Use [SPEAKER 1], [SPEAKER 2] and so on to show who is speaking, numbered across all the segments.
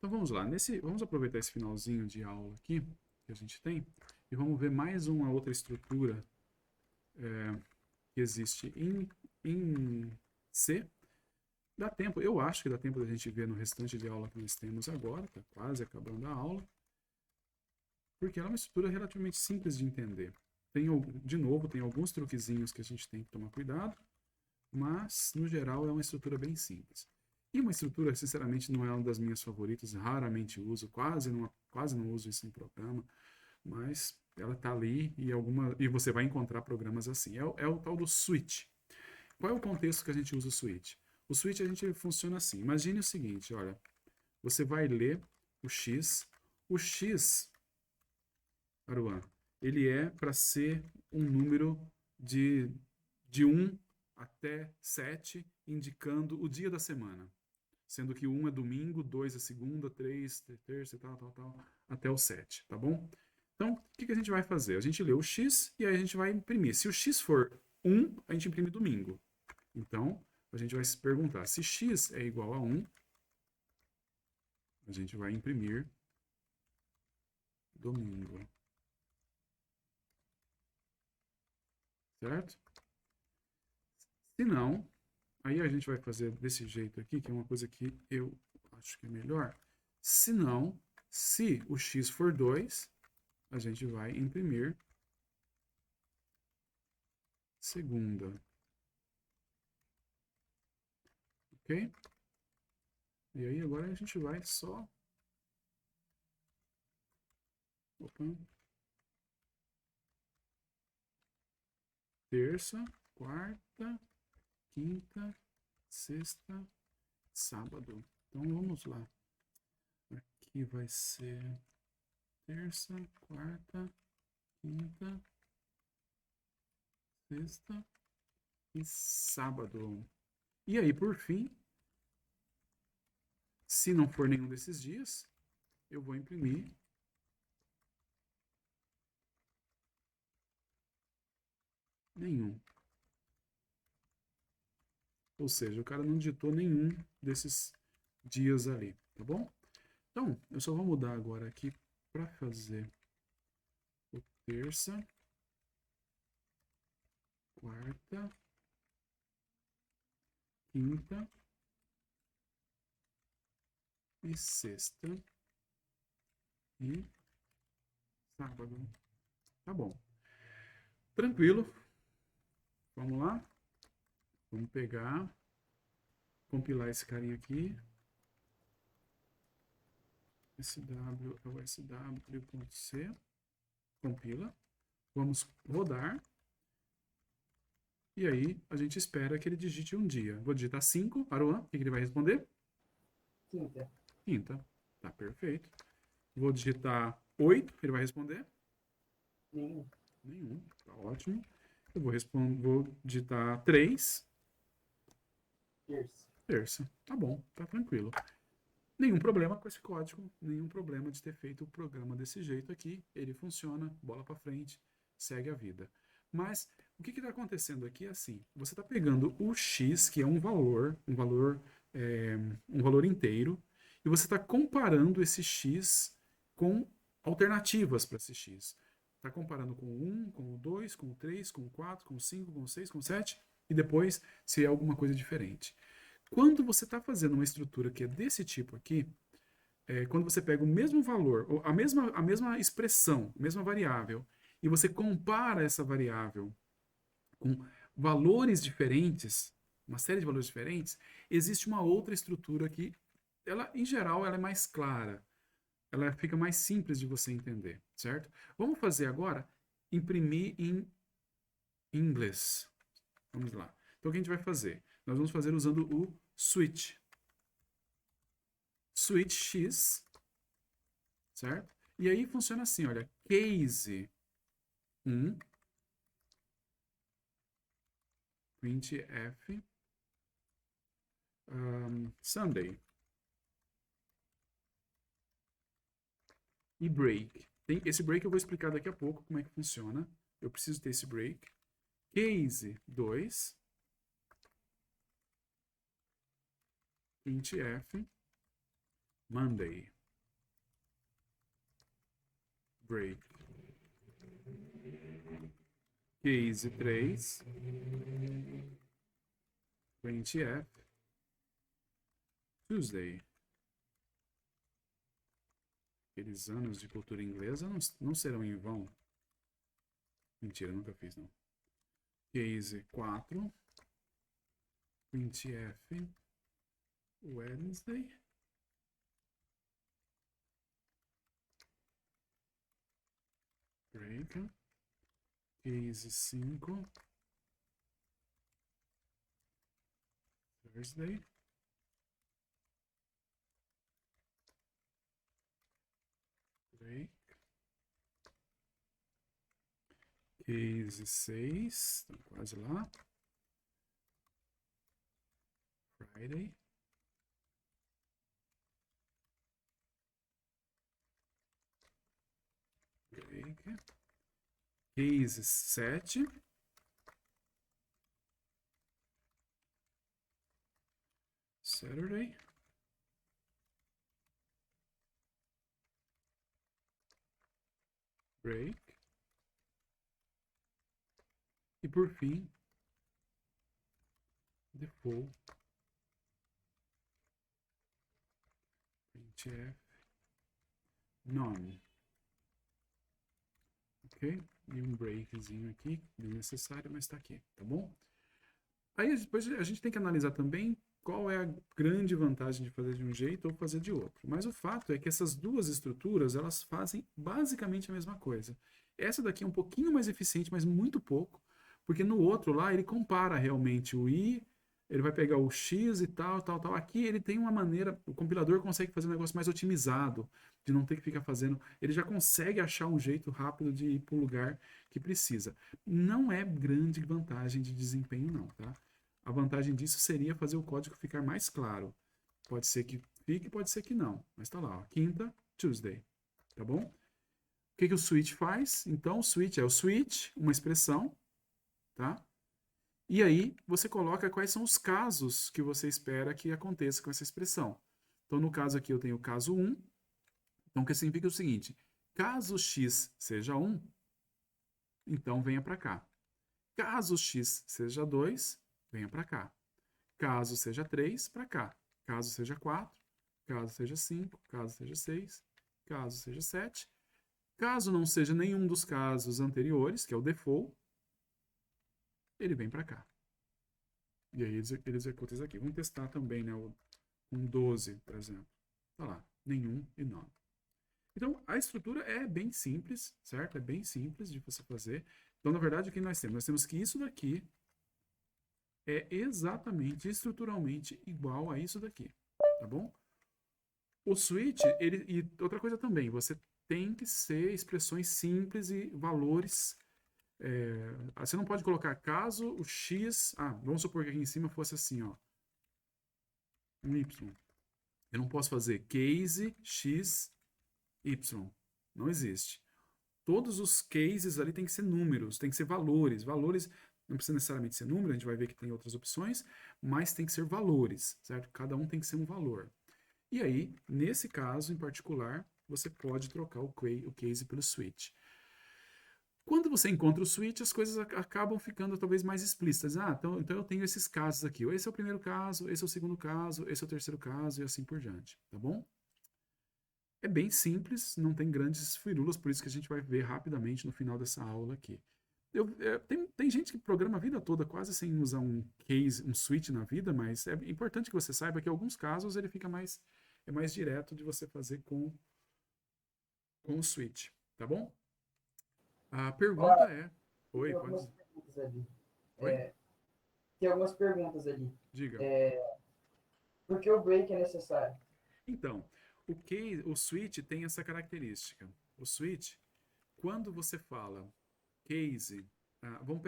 [SPEAKER 1] Então vamos lá, vamos aproveitar esse finalzinho de aula aqui que a gente tem e vamos ver mais uma outra estrutura que existe em C. Dá tempo, eu acho que dá tempo da gente ver no restante de aula que nós temos agora, está quase acabando a aula, porque ela é uma estrutura relativamente simples de entender. De novo, tem alguns truquezinhos que a gente tem que tomar cuidado, mas no geral é uma estrutura bem simples. E uma estrutura, sinceramente, não é uma das minhas favoritas, raramente uso, quase não uso isso em programa, mas ela está ali e você vai encontrar programas assim. É o tal do switch. Qual é o contexto que a gente usa o switch? O switch a gente funciona assim. Imagine o seguinte, olha, você vai ler o x. O x, Aruan, ele é para ser um número de 1 até 7, indicando o dia da semana. Sendo que 1 é domingo, 2 é segunda, 3 é terça, tal, até o 7, tá bom? Então, o que a gente vai fazer? A gente lê o x e aí a gente vai imprimir. Se o x for 1, a gente imprime domingo. Então, a gente vai se perguntar, se x é igual a 1, a gente vai imprimir domingo. Certo? Se não, aí a gente vai fazer desse jeito aqui, que é uma coisa que eu acho que é melhor. Se não, se o x for 2, a gente vai imprimir segunda. Ok? E aí agora a gente vai só... Opa. Terça, quarta, quinta, sexta, sábado. Então vamos lá. Aqui vai ser terça, quarta, quinta, sexta e sábado. E aí, por fim, se não for nenhum desses dias, eu vou imprimir nenhum. Ou seja, o cara não digitou nenhum desses dias ali, tá bom? Então, eu só vou mudar agora aqui para fazer o terça, quarta, quinta e sexta e sábado. Tá bom. Tranquilo. Vamos lá. Vamos pegar, compilar esse carinha aqui. SW é o sw.c. Compila. Vamos rodar. E aí a gente espera que ele digite um dia. Vou digitar 5. Aruan, o que ele vai responder?
[SPEAKER 2] Quinta.
[SPEAKER 1] Quinta. Tá perfeito. Vou digitar 8. Ele vai responder?
[SPEAKER 2] Nenhum.
[SPEAKER 1] Nenhum. Tá ótimo. Eu vou digitar 3.
[SPEAKER 2] Terça.
[SPEAKER 1] Terça. Tá bom. Tá tranquilo. Nenhum problema com esse código. Nenhum problema de ter feito o programa desse jeito aqui. Ele funciona. Bola para frente. Segue a vida. Mas o que está acontecendo aqui é assim: você está pegando o x, que é um valor um valor inteiro, e você está comparando esse x com alternativas para esse x. Está comparando com o 1, com o 2, com o 3, com o 4, com o 5, com o 6, com o 7, e depois se é alguma coisa diferente. Quando você está fazendo uma estrutura que é desse tipo aqui, quando você pega o mesmo valor, ou a mesma expressão, a mesma variável, e você compara essa variável com valores diferentes, uma série de valores diferentes, existe uma outra estrutura que, ela, em geral, ela é mais clara. Ela fica mais simples de você entender, certo? Vamos fazer agora, imprimir em inglês. Vamos lá. Então, o que a gente vai fazer? Nós vamos fazer usando o switch. Switch X, certo? E aí funciona assim, olha, case 1, printf, Sunday. E break. Esse break eu vou explicar daqui a pouco como é que funciona. Eu preciso ter esse break. Case 2, printf, Monday. break. Case 3, printf, Tuesday. Aqueles anos de cultura inglesa não serão em vão. Mentira, nunca fiz, não. Case 4, printf, Wednesday. Break. Case 5, Thursday. Break. Case 6, estamos quase lá. Friday. Break. Case 7. Saturday. Break. E por fim, default. Printf. None. Ok? E um breakzinho aqui, desnecessário, mas está aqui, tá bom? Aí depois a gente tem que analisar também qual é a grande vantagem de fazer de um jeito ou fazer de outro. Mas o fato é que essas duas estruturas, elas fazem basicamente a mesma coisa. Essa daqui é um pouquinho mais eficiente, mas muito pouco, porque no outro lá ele compara realmente o i, ele vai pegar o x e tal, tal, tal. Aqui ele tem uma maneira, o compilador consegue fazer um negócio mais otimizado, de não ter que ficar fazendo, ele já consegue achar um jeito rápido de ir para o lugar que precisa. Não é grande vantagem de desempenho não, tá? A vantagem disso seria fazer o código ficar mais claro. Pode ser que fique, pode ser que não. Mas tá lá, ó, quinta, Tuesday. Tá bom? O que o switch faz? Então, o switch é o switch, uma expressão, tá? E aí, você coloca quais são os casos que você espera que aconteça com essa expressão. Então, no caso aqui, eu tenho o caso 1. Então, o que significa o seguinte: caso x seja 1, então venha para cá. Caso x seja 2, venha para cá. Caso seja 3, para cá. Caso seja 4, caso seja 5, caso seja 6, caso seja 7. Caso não seja nenhum dos casos anteriores, que é o default, ele vem para cá. E aí ele executa isso aqui. Vamos testar também, né, um 12, por exemplo. Tá lá, nenhum e none. Então, a estrutura é bem simples, certo? É bem simples de você fazer. Então, na verdade, o que nós temos? Nós temos que isso daqui é exatamente, estruturalmente igual a isso daqui, tá bom? O switch, e outra coisa também, você tem que ser expressões simples e valores. Você não pode colocar caso o x. Vamos supor que aqui em cima fosse assim, ó. Um y. Eu não posso fazer case x y. Não existe. Todos os cases ali tem que ser números, tem que ser valores. Valores não precisa necessariamente ser número, a gente vai ver que tem outras opções, mas tem que ser valores, certo? Cada um tem que ser um valor. E aí, nesse caso em particular, você pode trocar o case pelo switch. Quando você encontra o switch, as coisas acabam ficando talvez mais explícitas. Então eu tenho esses casos aqui. Esse é o primeiro caso, esse é o segundo caso, esse é o terceiro caso e assim por diante, tá bom? É bem simples, não tem grandes firulas, por isso que a gente vai ver rapidamente no final dessa aula aqui. Tem gente que programa a vida toda quase sem usar um case, um switch na vida, mas é importante que você saiba que em alguns casos ele fica mais direto de você fazer com o switch, tá bom? A pergunta é... Oi,
[SPEAKER 2] Tem algumas
[SPEAKER 1] pode...
[SPEAKER 2] perguntas ali.
[SPEAKER 1] Oi?
[SPEAKER 2] Tem algumas perguntas ali.
[SPEAKER 1] Diga.
[SPEAKER 2] Por que o break é necessário?
[SPEAKER 1] Então, o switch tem essa característica. O switch, quando você fala case, vamos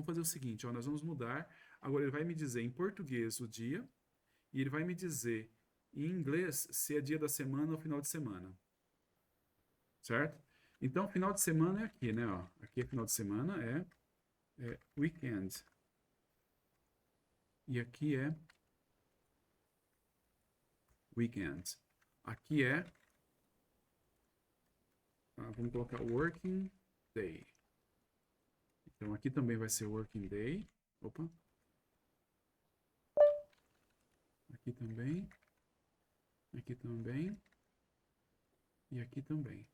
[SPEAKER 1] fazer o seguinte, ó, nós vamos mudar. Agora ele vai me dizer em português o dia e ele vai me dizer em inglês se é dia da semana ou final de semana. Certo? Então, final de semana é aqui, né? Ó. Aqui é final de semana, é weekend. E aqui é weekend. Aqui é vamos colocar working day. Então aqui também vai ser working day. Opa. Aqui também. Aqui também. E aqui também.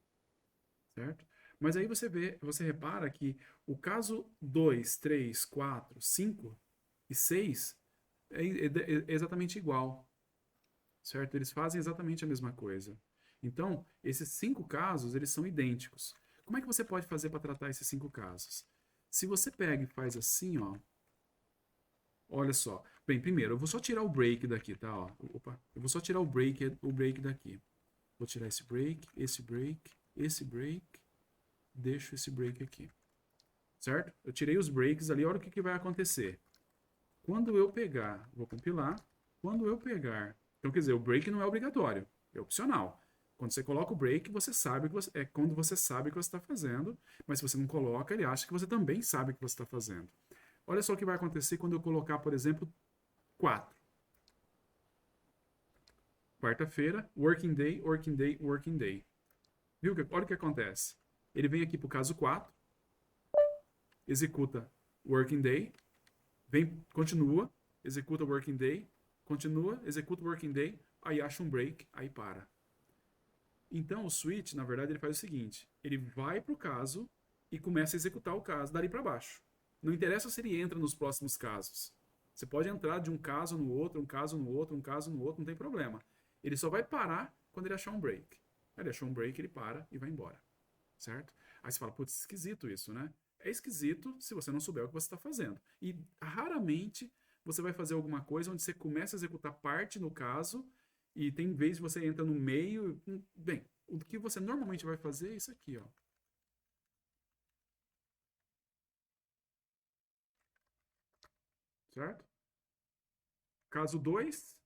[SPEAKER 1] Certo? Mas aí você repara que o caso 2, 3, 4, 5 e 6 é exatamente igual. Certo? Eles fazem exatamente a mesma coisa. Então, esses 5 casos, eles são idênticos. Como é que você pode fazer para tratar esses 5 casos? Se você pega e faz assim, ó. Olha só. Bem, primeiro, eu vou só tirar o break daqui, tá? Ó. Opa. Eu vou só tirar o break daqui. Vou tirar esse break, esse break, esse break. Deixo esse break aqui. Certo? Eu tirei os breaks ali. Olha o que vai acontecer. Quando eu pegar, vou compilar. Quando eu pegar... Então, quer dizer, o break não é obrigatório. É opcional. Quando você coloca o break, você sabe que é quando você sabe o que você está fazendo. Mas se você não coloca, ele acha que você também sabe o que você está fazendo. Olha só o que vai acontecer quando eu colocar, por exemplo, 4. Quarta-feira, working day, working day, working day. Viu? Olha o que acontece. Ele vem aqui para o caso 4, executa working day, continua, executa working day, continua, executa working day, aí acha um break, aí para. Então o switch, na verdade, ele faz o seguinte: ele vai para o caso e começa a executar o caso dali para baixo. Não interessa se ele entra nos próximos casos. Você pode entrar de um caso no outro, um caso no outro, um caso no outro, não tem problema. Ele só vai parar quando ele achar um break. Aí ele achou um break, ele para e vai embora. Certo? Aí você fala, putz, esquisito isso, né? É esquisito se você não souber o que você está fazendo. E raramente você vai fazer alguma coisa onde você começa a executar parte no caso e tem vez que você entra no meio. Bem, o que você normalmente vai fazer é isso aqui, ó. Certo? Caso 2,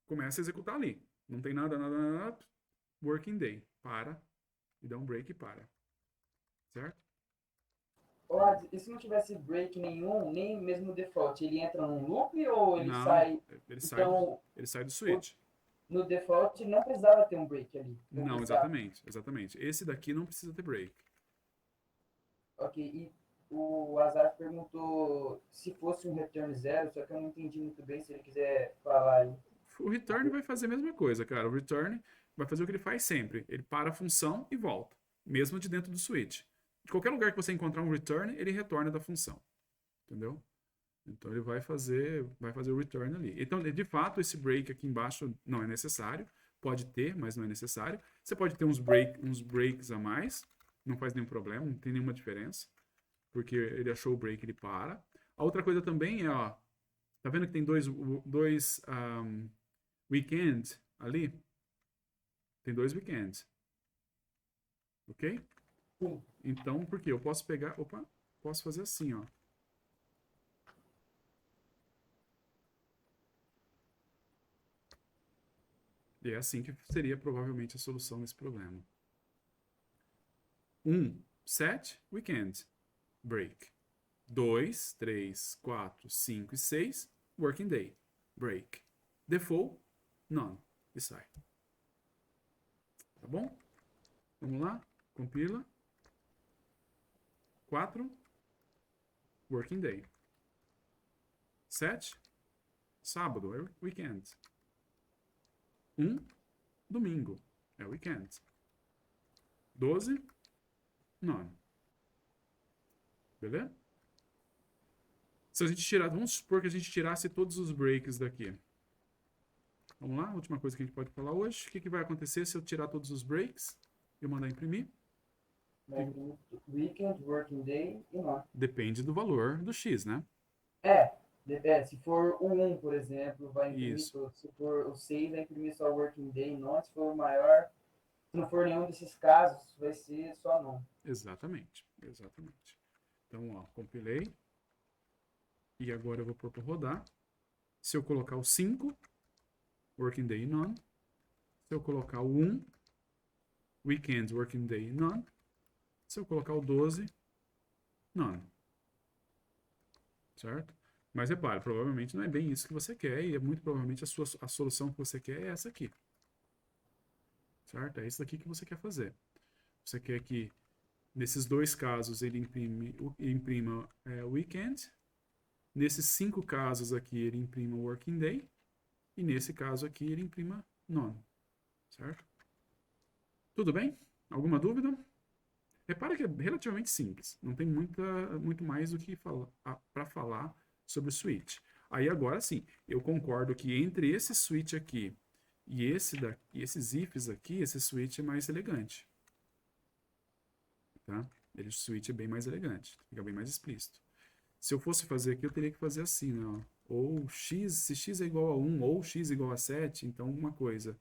[SPEAKER 1] começa a executar ali. Não tem nada, nada, nada. Working day. Para. E dá um break e para. Certo?
[SPEAKER 2] E se não tivesse break nenhum, nem mesmo default, ele entra num loop ou ele
[SPEAKER 1] Não,
[SPEAKER 2] sai?
[SPEAKER 1] ele sai,
[SPEAKER 2] Então,
[SPEAKER 1] ele sai do switch.
[SPEAKER 2] no default não precisava ter um break ali.
[SPEAKER 1] Não, exatamente, exatamente. Esse daqui não precisa ter break.
[SPEAKER 2] Ok, e o Azar perguntou se fosse um return zero, só que eu não entendi muito bem, se ele quiser falar aí.
[SPEAKER 1] O return vai fazer a mesma coisa, cara. O return vai fazer o que ele faz sempre. Ele para a função e volta, mesmo de dentro do switch. De qualquer lugar que você encontrar um return, ele retorna da função. Entendeu? Então ele vai fazer o return ali. Então, de fato, esse break aqui embaixo não é necessário. Pode ter, mas não é necessário. Você pode ter uns breaks a mais. Não faz nenhum problema, não tem nenhuma diferença. Porque ele achou o break, ele para. A outra coisa também é, ó. Tá vendo que tem dois weekend ali? Tem 2 weekends. Ok?
[SPEAKER 2] Sim.
[SPEAKER 1] Então, por quê? Eu posso pegar... Opa, posso fazer assim, ó. E é assim que seria provavelmente a solução desse problema. 7 weekend break. 2, 3, 4, 5 e 6 working day break. Default, none. E sai. Tá bom? Vamos lá? Compila. 4 working day. 7 sábado é weekend. domingo é weekend. 12 none. Beleza? Se a gente tirar, vamos supor que a gente tirasse todos os breaks daqui. Vamos lá, última coisa que a gente pode falar hoje. O que vai acontecer se eu tirar todos os breaks e eu mandar imprimir?
[SPEAKER 2] Weekend, working day e não.
[SPEAKER 1] Depende do valor do X, né?
[SPEAKER 2] Se for o 1, por exemplo, vai imprimir
[SPEAKER 1] Isso.
[SPEAKER 2] tudo. Se for o 6, vai imprimir só working day e não. Se for o maior, se não for nenhum desses casos, vai ser só não.
[SPEAKER 1] Exatamente, exatamente. Então, ó, compilei. E agora eu vou pôr para rodar. Se eu colocar o 5, working day none. Se eu colocar o 1, weekend, working day none. Se eu colocar o 12, none. Certo? Mas repare, provavelmente não é bem isso que você quer, e é muito provavelmente a solução que você quer é essa aqui. Certo? É isso daqui que você quer fazer. Você quer que, nesses dois casos, ele imprima weekend. Nesses 5 casos aqui, ele imprima working day. E nesse caso aqui, ele imprima none. Certo? Tudo bem? Alguma dúvida? Repara que é relativamente simples. Não tem muito mais do que para falar sobre o switch. Aí agora sim, eu concordo que entre esse switch aqui e esses ifs aqui, esse switch é mais elegante. Tá? O switch é bem mais elegante, fica bem mais explícito. Se eu fosse fazer aqui, eu teria que fazer assim, né? Ó. Ou x, se x é igual a 1, ou x é igual a 7, então alguma coisa.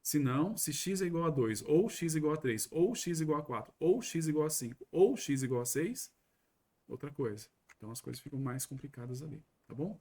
[SPEAKER 1] Se não, se x é igual a 2, ou x é igual a 3, ou x é igual a 4, ou x é igual a 5, ou x é igual a 6, outra coisa. Então as coisas ficam mais complicadas ali, tá bom?